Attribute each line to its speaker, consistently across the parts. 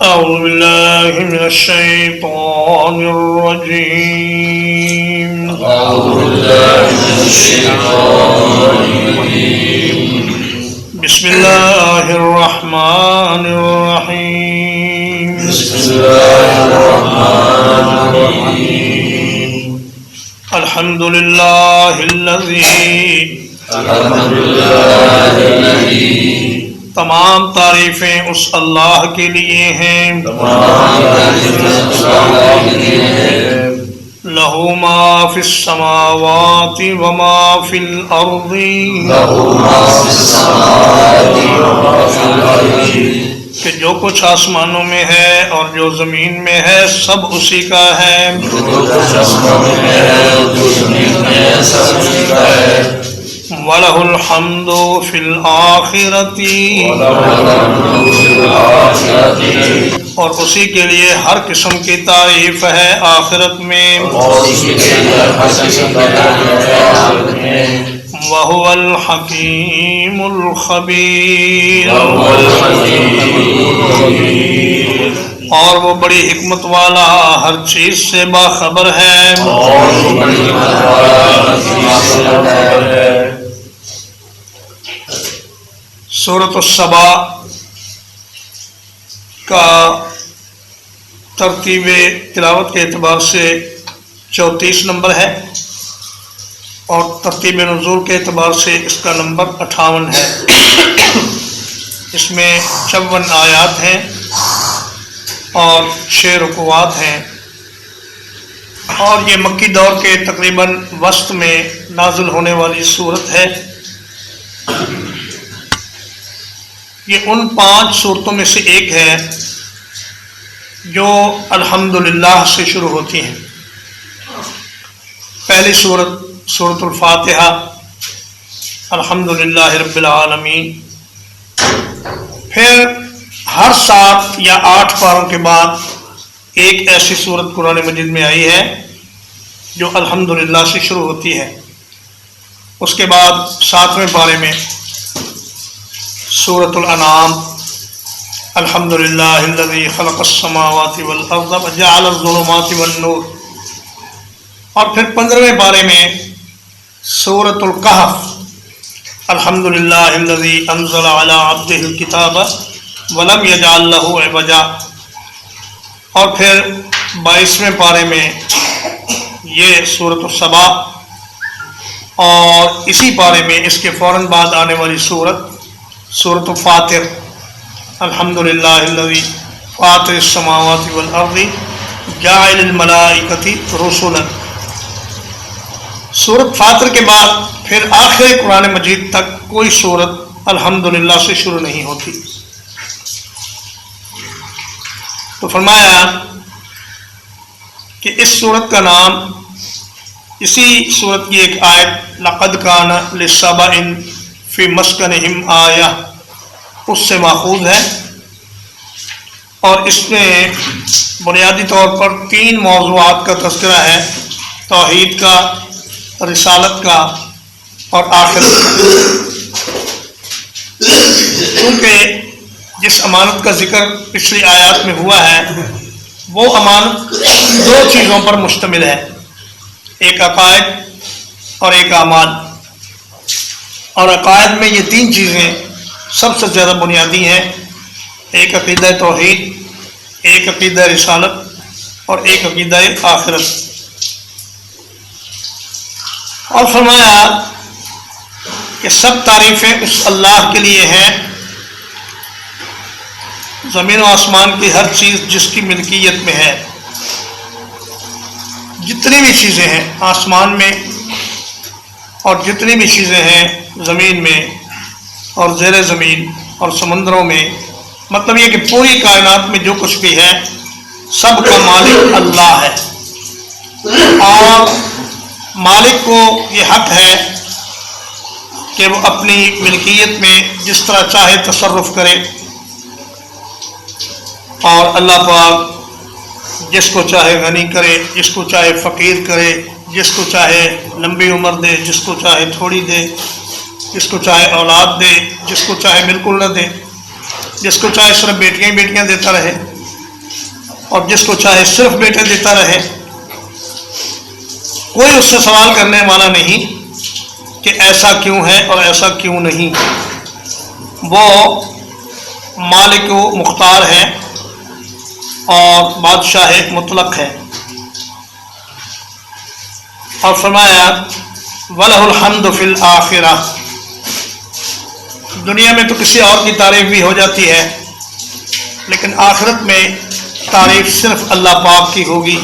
Speaker 1: أعوذ بالله من الشيطان الرجيم.
Speaker 2: أعوذ بالله من الشيطان الرجيم.
Speaker 1: بسم الله الرحمن الرحيم.
Speaker 2: بسم الله الرحمن الرحيم.
Speaker 1: الحمد لله الذي تمام تعریفیں اس اللہ کے لیے ہیں لہ ما فی السماوات وما فی الارض کہ جو کچھ آسمانوں میں ہے اور جو زمین میں ہے سب اسی کا ہے وَلَهُ الْحَمْدُ فِي الْآخِرَةِ اور اسی کے لیے ہر قسم کی تعریف ہے آخرت میں وَهُوَ الْحَكِيمُ الْخَبِيرُ اور وہ بڑی حکمت والا ہر چیز سے باخبر ہے سورۃ السبا کا ترتیب تلاوت کے اعتبار سے 34 نمبر ہے اور ترتیب نزول کے اعتبار سے اس کا نمبر 58 ہے۔ اس میں 54 آیات ہیں اور 6 رکوعات ہیں اور یہ مکی دور کے تقریباً وسط میں نازل ہونے والی صورت ہے۔ یہ ان 5 صورتوں میں سے ایک ہے جو الحمدللہ سے شروع ہوتی ہیں۔ پہلی سورۃ الفاتحہ الحمدللہ رب العالمین، پھر ہر 7 یا 8 پاروں کے بعد ایک ایسی سورت قرآن مجید میں آئی ہے جو الحمدللہ سے شروع ہوتی ہے۔ اس کے بعد 7ویں پارے میں سورۃ الانعام الحمدللہ الذی خلق السماوات والارض وجعل الظلمات والنور، اور پھر 15ویں پارے میں سورۃ الکہف الحمدللہ الذی انزل علی عبدہ الکتاب ولم یجعل لہ عوجا، اور پھر 22ویں پارے میں یہ سورۃ السبا، اور اسی پارے میں اس کے فوراً بعد آنے والی سورۃ فاطر الحمدللہ الذی فاطر السماوات والارض جاعل الملائکۃ رسلا۔ سورۃ فاطر کے بعد پھر آخر قرآن مجید تک کوئی سورت الحمدللہ سے شروع نہیں ہوتی۔ تو فرمایا کہ اس سورت کا نام اسی سورت کی ایک آیت لقد کان لسبأ فی مسکنہم آیہ اس سے ماخوذ ہے، اور اس میں بنیادی طور پر 3 موضوعات کا تذکرہ ہے: توحید کا، رسالت کا اور آخرت کا۔ کیونکہ جس امانت کا ذکر پچھلی آیات میں ہوا ہے وہ امانت 2 چیزوں پر مشتمل ہے، ایک عقائد اور ایک اعمال، اور عقائد میں یہ 3 چیزیں سب سے زیادہ بنیادی ہیں: ایک عقیدہ توحید، ایک عقیدہ رسالت اور ایک عقیدہ آخرت۔ اور فرمایا کہ سب تعریفیں اس اللہ کے لیے ہیں، زمین و آسمان کی ہر چیز جس کی ملکیت میں ہے، جتنی بھی چیزیں ہیں آسمان میں اور جتنی بھی چیزیں ہیں زمین میں اور زیر زمین اور سمندروں میں، مطلب یہ کہ پوری کائنات میں جو کچھ بھی ہے سب کا مالک اللہ ہے، اور مالک کو یہ حق ہے کہ وہ اپنی ملکیت میں جس طرح چاہے تصرف کرے، اور اللہ پاک جس کو چاہے غنی کرے، جس کو چاہے فقیر کرے، جس کو چاہے لمبی عمر دے، جس کو چاہے تھوڑی دے، جس کو چاہے اولاد دے، جس کو چاہے بالکل نہ دے، جس کو چاہے صرف بیٹیاں ہی بیٹیاں دیتا رہے، اور جس کو چاہے صرف بیٹے دیتا رہے، کوئی اس سے سوال کرنے والا نہیں کہ ایسا کیوں ہے اور ایسا کیوں نہیں۔ وہ مالک و مختار ہے اور بادشاہ مطلق ہے۔ اور فرمایا وَلَهُ الْحَمْدُ فِي الْآخِرَةِ، دنیا میں تو کسی اور کی تعریف بھی ہو جاتی ہے، لیکن آخرت میں تعریف صرف اللہ پاک کی ہوگی۔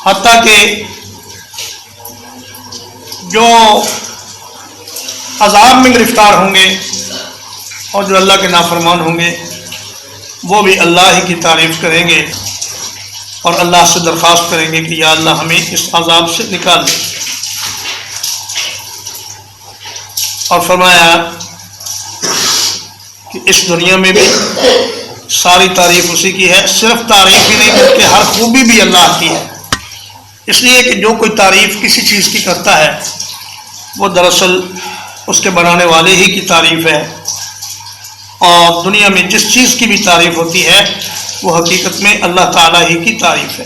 Speaker 1: حتیٰ کہ جو عذاب میں گرفتار ہوں گے اور جو اللہ کے نافرمان ہوں گے وہ بھی اللہ ہی کی تعریف کریں گے اور اللہ سے درخواست کریں گے کہ یا اللہ ہمیں اس عذاب سے نکال دے۔ اور فرمایا کہ اس دنیا میں بھی ساری تعریف اسی کی ہے، صرف تعریف ہی نہیں بلکہ ہر خوبی بھی اللہ کی ہے، اس لیے کہ جو کوئی تعریف کسی چیز کی کرتا ہے وہ دراصل اس کے بنانے والے ہی کی تعریف ہے، اور دنیا میں جس چیز کی بھی تعریف ہوتی ہے وہ حقیقت میں اللہ تعالیٰ ہی کی تعریف ہے۔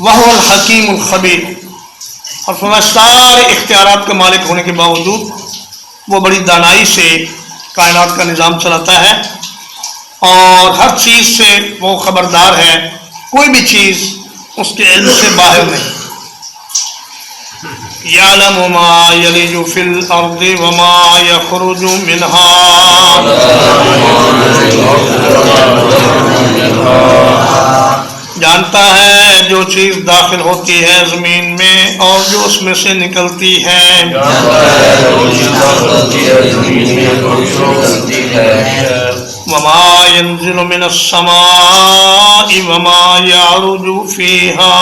Speaker 1: وَهُوَ الْحَكِيمُ الْخَبِيرُ، اور فرمایا سارے اختیارات کا مالک ہونے کے باوجود وہ بڑی دانائی سے کائنات کا نظام چلاتا ہے اور ہر چیز سے وہ خبردار ہے، کوئی بھی چیز اس کے علم سے باہر نہیں۔ یعلم ما یلج فی الارض وما یخرج منها، جانتا ہے جو چیز داخل ہوتی ہے زمین میں اور جو اس میں سے نکلتی ہے۔ وما ينزل من السماء وما يعرج فيها،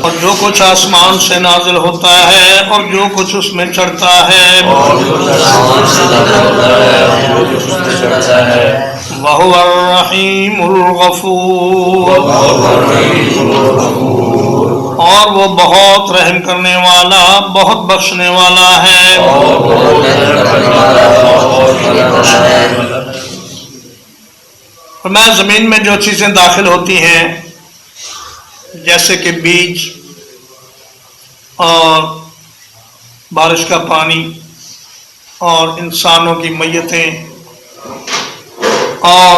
Speaker 1: اور جو کچھ آسمان سے نازل ہوتا ہے اور جو کچھ اس میں چڑھتا ہے۔ وَهُوَ الرَّحِيمُ الْغَفُورُ، اور وہ بہت رحم کرنے والا، بہت بخشنے والا ہے۔ فرمایا زمین میں جو چیزیں داخل ہوتی ہیں جیسے کہ بیج اور بارش کا پانی اور انسانوں کی میتیں اور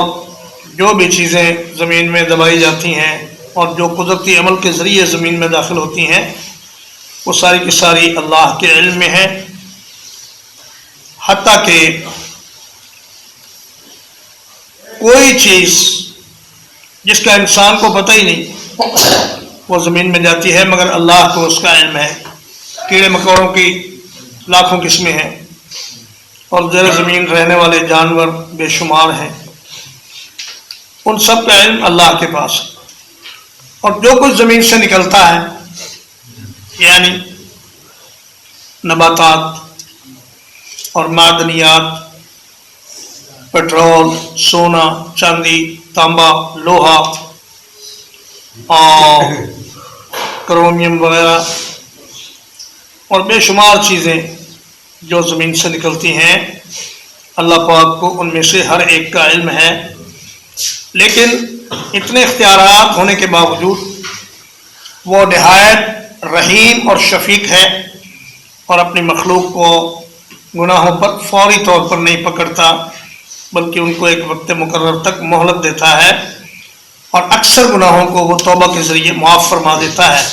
Speaker 1: جو بھی چیزیں زمین میں دبائی جاتی ہیں اور جو قدرتی عمل کے ذریعے زمین میں داخل ہوتی ہیں وہ ساری کی ساری اللہ کے علم میں ہے، حتیٰ کہ کوئی چیز جس کا انسان کو پتہ ہی نہیں وہ زمین میں جاتی ہے مگر اللہ کو اس کا علم ہے۔ کیڑے مکوڑوں کی لاکھوں قسمیں ہیں اور زیر زمین رہنے والے جانور بے شمار ہیں، ان سب کا علم اللہ کے پاس ہے۔ اور جو کچھ زمین سے نکلتا ہے یعنی نباتات اور معدنیات، پیٹرول، سونا، چاندی، تانبا، لوہا اور کرومیم وغیرہ اور بے شمار چیزیں جو زمین سے نکلتی ہیں، اللہ پاک کو ان میں سے ہر ایک کا علم ہے۔ لیکن اتنے اختیارات ہونے کے باوجود وہ نہایت رحیم اور شفیق ہے اور اپنی مخلوق کو گناہوں پر فوری طور پر نہیں پکڑتا بلکہ ان کو ایک وقت مقرر تک مہلت دیتا ہے، اور اکثر گناہوں کو وہ توبہ کے ذریعے معاف فرما دیتا ہے۔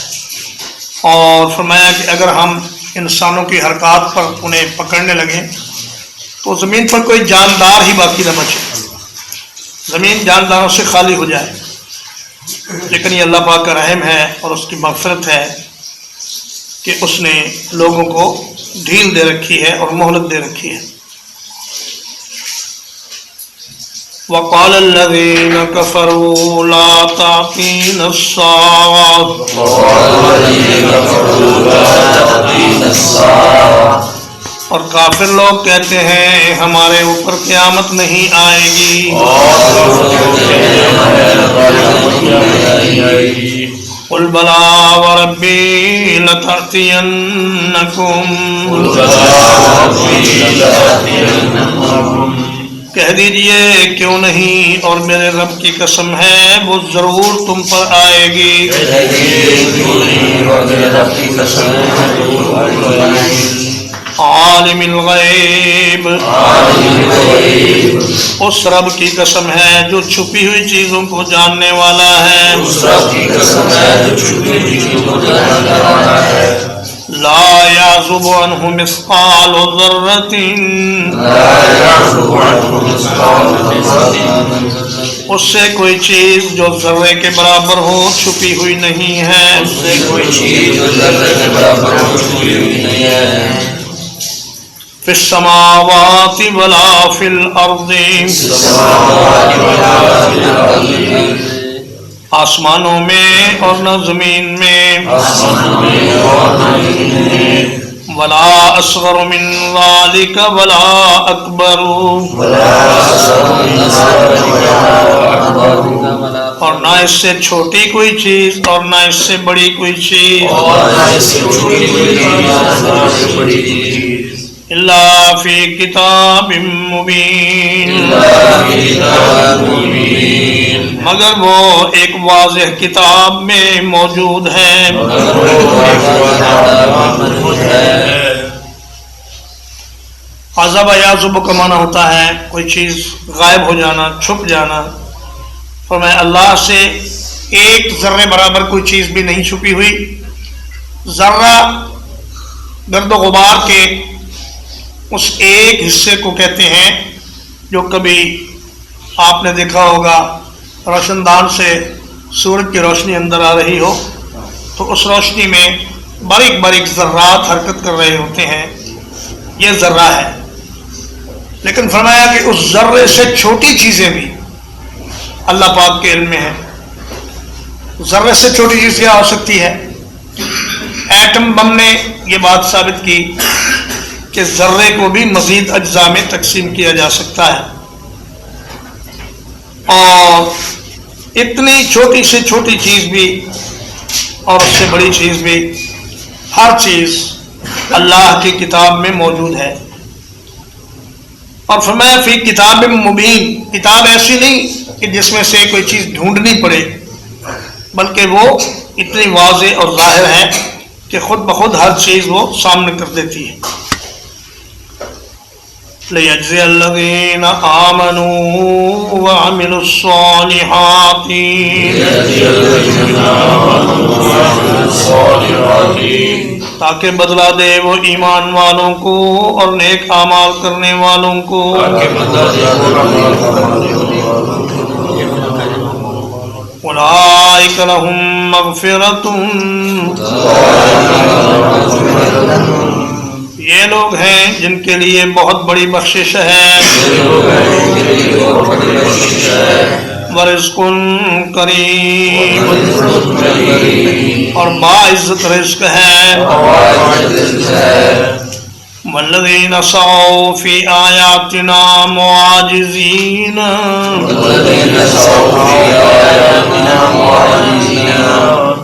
Speaker 1: اور فرمایا کہ اگر ہم انسانوں کی حرکات پر انہیں پکڑنے لگیں تو زمین پر کوئی جاندار ہی باقی نہ بچے، زمین جانداروں سے خالی ہو جائے۔ لیکن یہ اللہ پاک کا رحم ہے اور اس کی مغفرت ہے کہ اس نے لوگوں کو ڈھیل دے رکھی ہے اور مہلت دے رکھی ہے۔ وَقَالَ الَّذِينَ كَفَرُوا لَا تَأْتِينَا السَّاعَةُ، اور کافر لوگ کہتے ہیں ہمارے اوپر قیامت نہیں آئے گی۔ قل بلا وربی لتأتینکم کہہ دیجئے کیوں نہیں، اور میرے رب کی قسم ہے وہ ضرور تم پر آئے گی۔ عالم الغیب، اس رب کی قسم ہے جو چھپی ہوئی چیزوں کو جاننے والا ہے۔ لا يعزب عنہ مثقال ذرۃ، اس سے کوئی چیز جو ذرے کے برابر ہو چھپی ہوئی نہیں ہے۔ فی السماوات ولا فی الارض، آسمانوں میں اور نہ زمین میں۔ ولا اصغر من ذلک ولا اکبر، اور نہ اس سے چھوٹی کوئی چیز اور نہ اس سے بڑی کوئی چیز۔ الا فی کتاب مبین، مگر وہ ایک واضح کتاب میں موجود ہے۔ عذب یعزب کا معنی ہوتا ہے کوئی چیز غائب ہو جانا، چھپ جانا۔ فرمایا اللہ سے ایک ذرے برابر کوئی چیز بھی نہیں چھپی ہوئی۔ ذرہ گرد و غبار کے اس ایک حصے کو کہتے ہیں جو کبھی آپ نے دیکھا ہوگا روشن دان سے سورج کی روشنی اندر آ رہی ہو تو اس روشنی میں باریک باریک ذرات حرکت کر رہے ہوتے ہیں، یہ ذرہ ہے۔ لیکن فرمایا کہ اس ذرے سے چھوٹی چیزیں بھی اللہ پاک کے علم میں ہیں۔ ذرے سے چھوٹی چیز کیا ہو سکتی ہے؟ ایٹم بم نے یہ بات ثابت کی کہ ذرے کو بھی مزید اجزاء میں تقسیم کیا جا سکتا ہے، اور اتنی چھوٹی سے چھوٹی چیز بھی اور اس سے بڑی چیز بھی، ہر چیز اللہ کی کتاب میں موجود ہے۔ اور فرمایا فی کتاب مبین، کتاب ایسی نہیں کہ جس میں سے کوئی چیز ڈھونڈنی پڑے، بلکہ وہ اتنی واضح اور ظاہر ہے کہ خود بخود ہر چیز وہ سامنے کر دیتی ہے۔ لِيَجْزِيَ الَّذِينَ آمَنُوا وَعَمِلُوا الصَّالِحَاتِ، تاکہ بدلہ دے وہ ایمان والوں کو اور نیک اعمال کرنے والوں کو۔ اولئک لہم مغفرۃ، یہ لوگ ہیں جن کے لیے بہت بڑی بخشش ہے۔ ورزق کریم، اور باعزت رزق ہے۔ والذین سعوا فی آیاتنا معاجزین،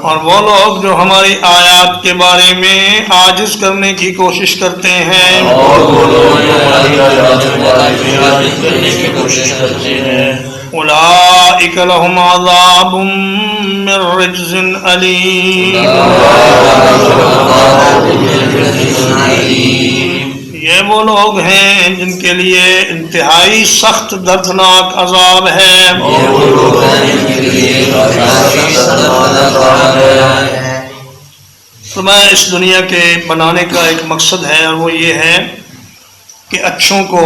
Speaker 1: اور وہ لوگ جو ہماری آیات کے بارے میں عاجز کرنے کی کوشش کرتے ہیں۔ اولئک لہم عذاب من رجز علیم، یہ وہ لوگ ہیں جن کے لیے انتہائی سخت دردناک عذاب ہے۔ تو میں اس دنیا کے بنانے کا ایک مقصد ہے، اور وہ یہ ہے کہ اچھوں کو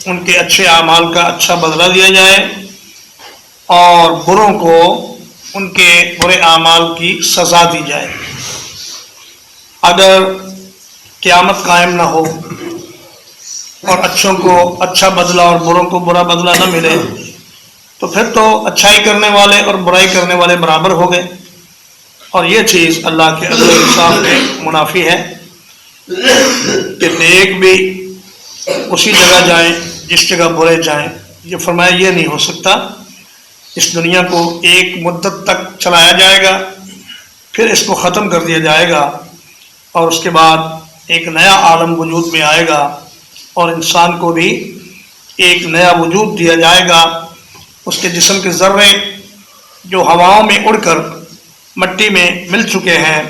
Speaker 1: ان کے اچھے اعمال کا اچھا بدلہ دیا جائے، اور بروں کو ان کے برے اعمال کی سزا دی جائے۔ اگر قیامت قائم نہ ہو اور اچھوں کو اچھا بدلہ اور بروں کو برا بدلہ نہ ملے تو پھر تو اچھائی کرنے والے اور برائی کرنے والے برابر ہو گئے، اور یہ چیز اللہ کے عدل و انصاف میں منافی ہے کہ نیک بھی اسی جگہ جائیں جس جگہ برے جائیں۔ یہ فرمایا یہ نہیں ہو سکتا، اس دنیا کو ایک مدت تک چلایا جائے گا، پھر اس کو ختم کر دیا جائے گا اور اس کے بعد ایک نیا عالم وجود میں آئے گا اور انسان کو بھی ایک نیا وجود دیا جائے گا. اس کے جسم کے ذرے جو ہواؤں میں اڑ کر مٹی میں مل چکے ہیں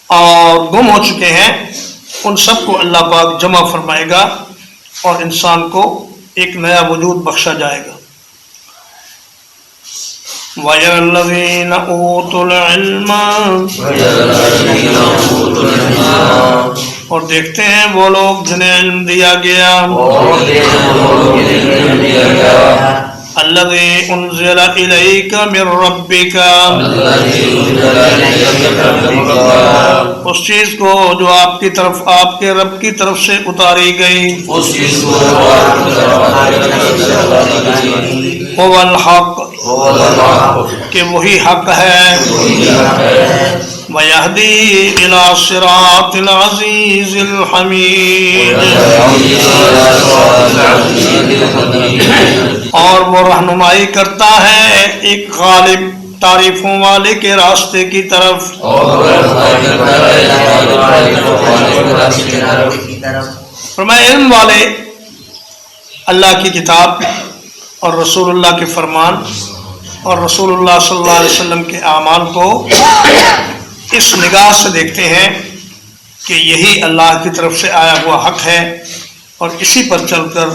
Speaker 1: اور گم ہو چکے ہیں ان سب کو اللہ پاک جمع فرمائے گا اور انسان کو ایک نیا وجود بخشا جائے گا. وَيَرَى الَّذِينَ أُوتُوا الْعِلْمَ اور دیکھتے ہیں وہ لوگ جنہیں علم دیا گیا. الَّذِي أُنزِلَ إِلَيْكَ مِن رَّبِّكَ اس چیز کو جو آپ کی طرف آپ کے رب کی طرف سے اتاری گئی. هُوَ الْحَقُّ کہ وہی حق ہے. وَيَهْدِي إِلَى صِرَاطِ الْعَزِيزِ الْحَمِيدِ اور وہ رہنمائی کرتا ہے ایک غالب تعریفوں والے کے راستے کی طرف. فرمایا علم والے اللہ کی کتاب اور رسول اللہ کے فرمان اور رسول اللہ صلی اللہ علیہ وسلم کے اعمال کو اس نگاہ سے دیکھتے ہیں کہ یہی اللہ کی طرف سے آیا ہوا حق ہے اور اسی پر چل کر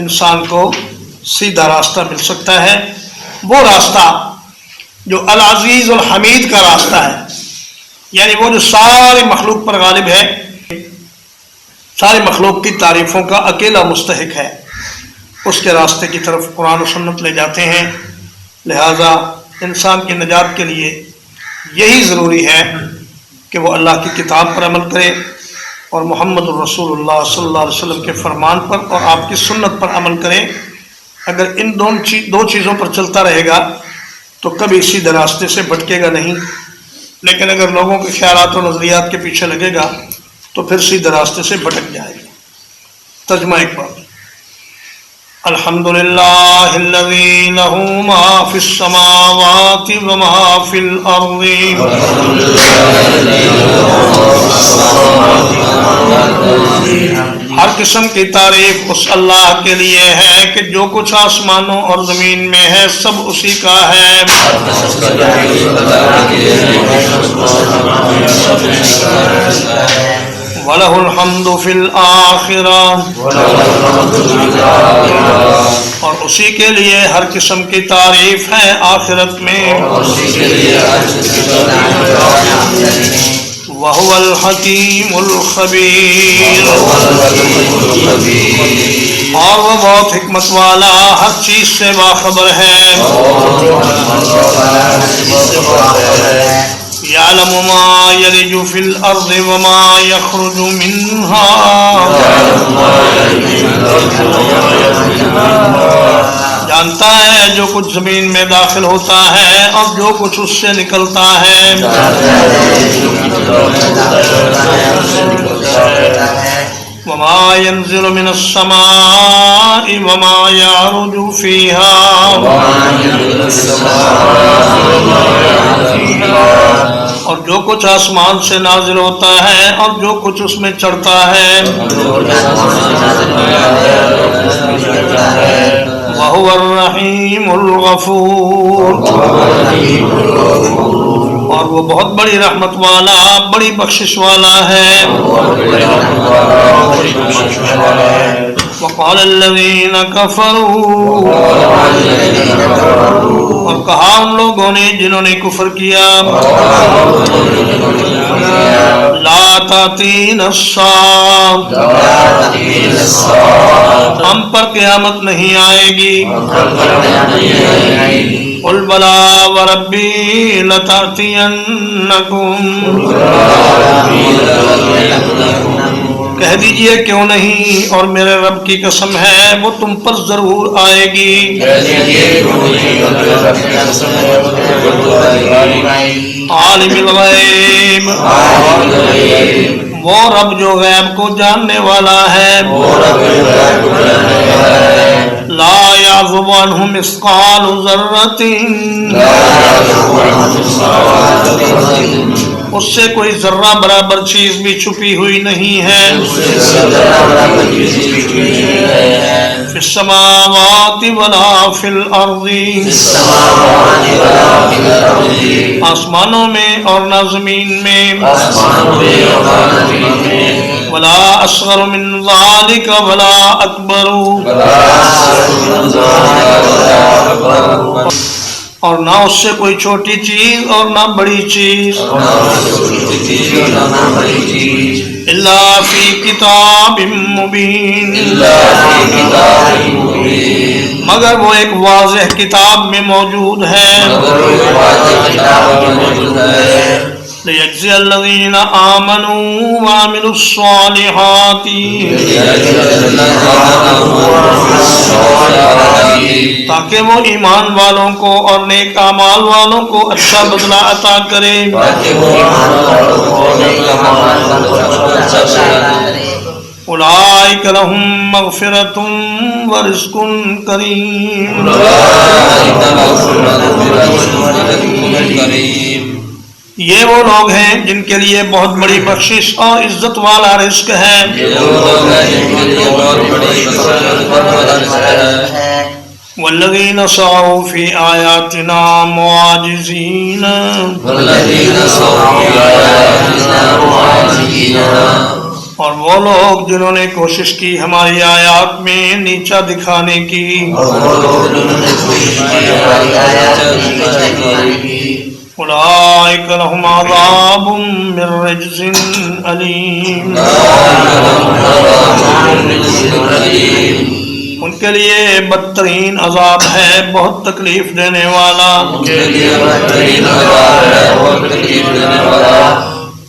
Speaker 1: انسان کو سیدھا راستہ مل سکتا ہے. وہ راستہ جو العزیز الحمید کا راستہ ہے، یعنی وہ جو ساری مخلوق پر غالب ہے، ساری مخلوق کی تعریفوں کا اکیلا مستحق ہے، اس کے راستے کی طرف قرآن و سنت لے جاتے ہیں. لہذا انسان کی نجات کے لیے یہی ضروری ہے کہ وہ اللہ کی کتاب پر عمل کرے اور محمد الرسول اللہ صلی اللہ علیہ وسلم کے فرمان پر اور آپ کی سنت پر عمل کرے. اگر ان دو چیزوں پر چلتا رہے گا تو کبھی سیدھے راستے سے بھٹکے گا نہیں، لیکن اگر لوگوں کے خیالات و نظریات کے پیچھے لگے گا تو پھر سیدھے راستے سے بھٹک جائے گا. ترجمہ ایک بار. الحمدللہ الذی لہ ما فی السماوات وما فی الارض ہر قسم کی تعریف اس اللہ کے لیے ہے کہ جو کچھ آسمانوں اور زمین میں ہے سب اسی کا ہے. وَلَهُ الْحَمْدُ فِي الْآخِرَةِ اور اسی کے لیے ہر قسم کی تعریف ہے آخرت میں. وَهُوَ الْحَكِيمُ الْخَبِيرُ اور وہ بہت حکمت والا ہر چیز سے باخبر ہے. يعلم ما يلج في الأرض وما يخرج منها جانتا ہے جو کچھ زمین میں داخل ہوتا ہے اور جو کچھ اس سے نکلتا ہے. وما ينزل من السماء وما يعرج فيها اور جو کچھ آسمان سے نازل ہوتا ہے اور جو کچھ اس میں چڑھتا ہے. وهو الرحیم الغفور اور وہ بہت بڑی رحمت والا بڑی بخشش والا ہے. وقال الذین کفروا اور کہا ان لوگوں نے جنہوں نے کفر کیا لا تأتینا الساعة ہم پر قیامت نہیں آئے گی. قل بلا وربی لتأتینکم کہہ دیجئے کیوں نہیں اور میرے رب کی قسم ہے وہ تم پر ضرور آئے گی. عالم الغیب وہ رب جو غیب کو جاننے والا ہے. لا يعزب عنه مثقال ذرة اس سے کوئی ذرہ برابر چیز بھی چھپی ہوئی نہیں ہے فی السماوات ولا فی الارض آسمانوں میں اور نہ زمین میں ولا اصغر من ذلك ولا اکبر اور نہ اس سے کوئی چھوٹی چیز اور نہ بڑی چیز الا فی کتاب مبین مگر وہ ایک واضح کتاب میں موجود ہے لیجزی الذین آمنوا وعملوا الصالحات تاکہ وہ ایمان والوں کو اور نیک اعمال والوں کو اچھا بدلہ عطا کرے اولئک لهم مغفرۃ ورزق کریم یہ وہ لوگ ہیں جن کے لیے بہت بڑی بخشش اور عزت والا رزق ہے والذین سعوا فی آیاتنا معاجزین اور وہ لوگ جنہوں نے کوشش کی ہماری آیات میں نیچا دکھانے کی اولئک لهم عذاب من رجز علیم ان کے لیے بدترین عذاب ہے بہت تکلیف دینے والا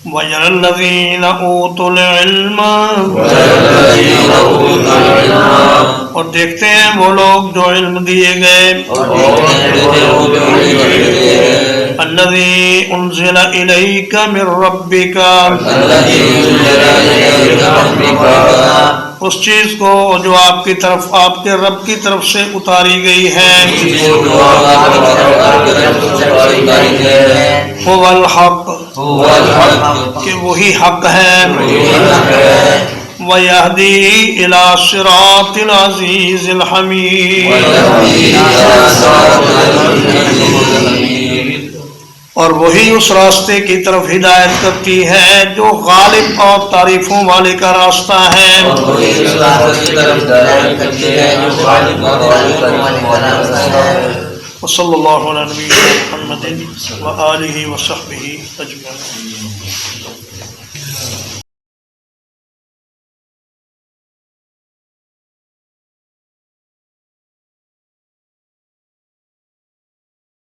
Speaker 1: وَيَرَى الَّذِينَ أُوتُوا الْعِلْمَ اور دیکھتے ہیں وہ لوگ جو علم دیے گئے الَّذِي أُنزِلَ إِلَيْكَ مِن رَبِّكَ اس چیز کو جو آپ کی طرف آپ کے رب کی طرف سے اتاری گئی ہے هو الحق کہ وہی حق ہے وَيَهْدِي إِلَى صِرَاطِ الْعَزِيزِ الْحَمِيدِ اور وہی اس راستے کی طرف ہدایت کرتی ہے جو غالب اور تعریفوں والے کا راستہ ہے وصلی اللہ علیہ نبینا محمد وآلہ وصحبہ اجمعین.